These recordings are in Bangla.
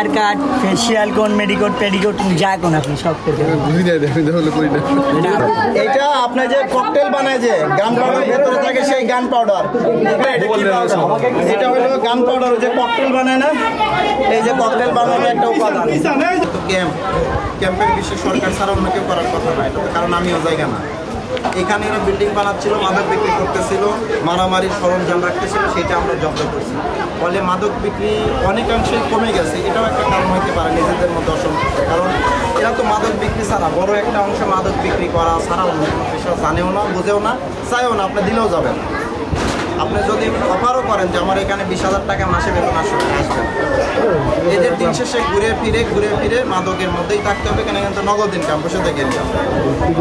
হেয়ার কাট, ফেসিয়াল কোন, মেডিকোট, পেডিকোট যা কোন আপনি সব করতে এটা আপনার যে ককটেল বানায় যে গান পাউডার ভেতরে থাকে সেই গান পাউডার, এটা হলো গান পাউডার যে ককটেল বানায় না, এই যে ককটেল বানানোর একটা উপাদান। ক্যাম্পের বিষয়ে সরকার ছাড়া অন্য কেউ করার কথা নয়, কারণ আমিও জায়গা না। এখানে এরা বিল্ডিং বানাচ্ছিল, মাদক বিক্রি করতেছিল, মারামারির সরঞ্জাম রাখতেছিল, সেটা আমরা জব্দ করছি। ফলে মাদক বিক্রি অনেকাংশেই কমে গেছে, এটাও একটা কারণ হইতে পারে নিজেদের মধ্যে অসন্তোষ। কারণ এরা তো মাদক বিক্রি ছাড়া বড় একটা অংশ মাদক বিক্রি করা ছাড়া অন্য কোনো পেশা জানেও না, বুঝেও না, চাইও না, আপনি দিলেও যাবেন। আপনি যদি অফারও করেন যে আমার এখানে 20,000 টাকা মাসে বেতন আসবেন, এদের দিন শেষে ঘুরে ফিরে মাদকের মধ্যেই থাকতে হবে, কেন কিন্তু নগদ ইনকাম, বসে থেকে ইনকাম।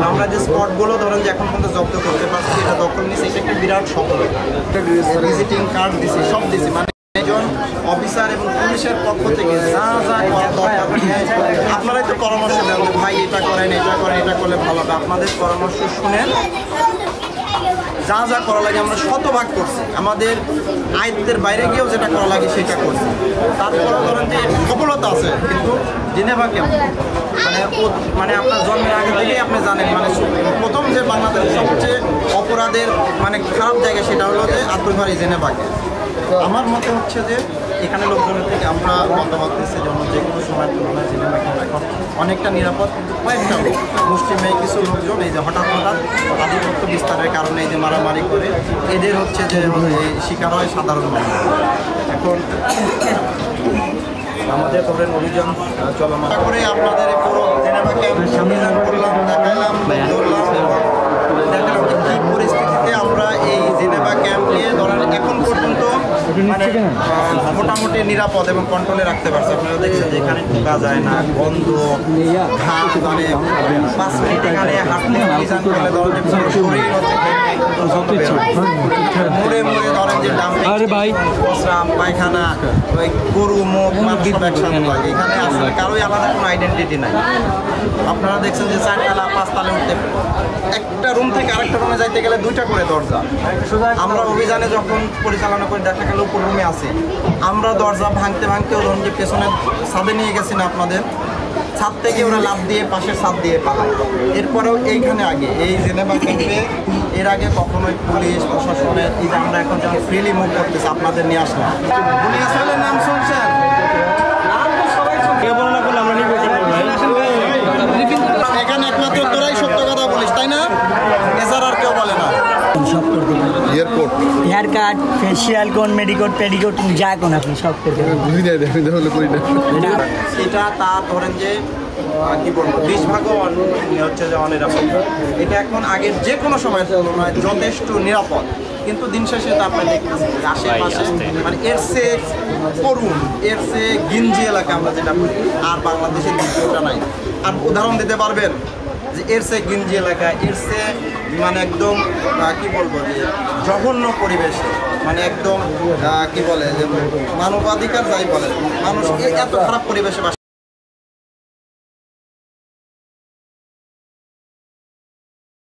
আমরা যে স্পটগুলো ধরেন যে এখন পর্যন্ত জব্দ করতে পারছি, এটা দখল নিয়েছি, এটা একটা বিরাট সফলতা। ভিজিটিং কার্ড দিছি, সব দিছি, মানে একজন অফিসার এবং পুলিশের পক্ষ থেকে যা আপনারাই তো পরামর্শ দেন যে ভাই এটা করেন, এটা করলে ভালো হবে। আপনাদের পরামর্শ শুনেন, যা করা লাগে আমরা শতভাগ করছি, আমাদের আয়ত্তের বাইরে গিয়েও যেটা করা লাগে সেটা করছি। তারপরে ধরেন যে সফলতা আছে, কিন্তু জেনেভা কেমন মানে আপনার জন্মের আগে থেকেই আপনি জানেন, মানে প্রথম যে বাংলাদেশের সবচেয়ে অপরাধের মানে খারাপ জায়গা সেটা হলো যে আত্মঘারী জেনেভাকে। আমার মতে হচ্ছে যে এখানে লোকজনের থেকে আমরা মতামত দিচ্ছি যেমন যে কোনো সময়ের তুলনায় জেনেভা এখন অনেকটা নিরাপদ, কিন্তু কয়েকটা লোক মুসলিমে কিছু লোকজন এই যে হঠাৎ আধিপত্য বিস্তারের কারণে এই যে মারামারি করে এদের হচ্ছে যে শিকার হয় সাধারণ মানুষ। এখন আমাদের ধরেন অভিযান চলমান করে আপনাদের পুরো জেনেভা ক্যাম্প করলাম, দেখালাম কী পরিস্থিতিতে আমরা এই জেনেভা ক্যাম্প নিয়ে ধরেন এখন পর্যন্ত মানে মোটামুটি নিরাপদ এবং কন্ট্রোলে রাখতে পারছে। আপনারা দেখছেন যে এখানে ঢোকা যায় না, বন্ধ, ঘাম, মানে 5 মিনিট এখানে হাঁটলে অভিযান করলে ধরেন যে শরীর হচ্ছে মুড়ে ধরেন যে ডাম্পিং, পায়খানা, ওই গরু, মুখ, মাংস একসাথে লাগে। এখানে আসলে কারোই আলাদা কোনো আইডেন্টিটি নাই। আপনারা দেখছেন যে 4 তালা 5 তালে উঠতে একটা রুম থেকে আরেকটা রুমে যাইতে গেলে 2টা করে দরজা। আমরা অভিযানে যখন পরিচালনা করে দেখা গেল উপর রুমে আছে, আমরা দরজা ভাঙতেও ধরুন যে পেছনে ছাদে নিয়ে গেছি না, আপনাদের ছাদ থেকে ওরা লাফ দিয়ে পাশের ছাদ দিয়ে পালায়। এরপরেও এইখানে আগে এই জেনেভা ক্যাম্পে এর আগে কখনোই পুলিশ প্রশাসনের এই যে আমরা এখন যখন ফ্রিলি মুভ করতেছি আপনাদের নিয়ে আসলাম। উনি আসলে নাম শুনছেন, এখানে একমাত্র তোরাই সত্য কথা বলিস, তাই না? এছাড়া আর কেউ বলে না। সব করতে এয়ারপোর্ট, হেয়ার কাট, ফেসিয়াল কোন, মেডিকোট, পেডিকোট যা কোন আপনি সব করতে এটা তা ধরেন যে কি বলবো 20 ভাগও হচ্ছে যে অনিরাপদ। এটা এখন আগের যে কোনো সময়ের তুলনায় যথেষ্ট নিরাপদ, কিন্তু দিন শেষে তো আপনি দেখতেছেন আশেপাশে মানে এর চেয়ে করুন, এর চেয়ে গিঞ্জি এলাকা আমরা যেটা বলি আর বাংলাদেশের দ্বিতীয়টা নাই। আর উদাহরণ দিতে পারবেন যে এর চেয়ে গিঞ্জি এলাকা, এর চেয়ে মানে একদম কি বলবো যে জঘন্য পরিবেশে, মানে একদম কি বলে যে মানবাধিকার যাই বলে, মানুষ এত খারাপ পরিবেশে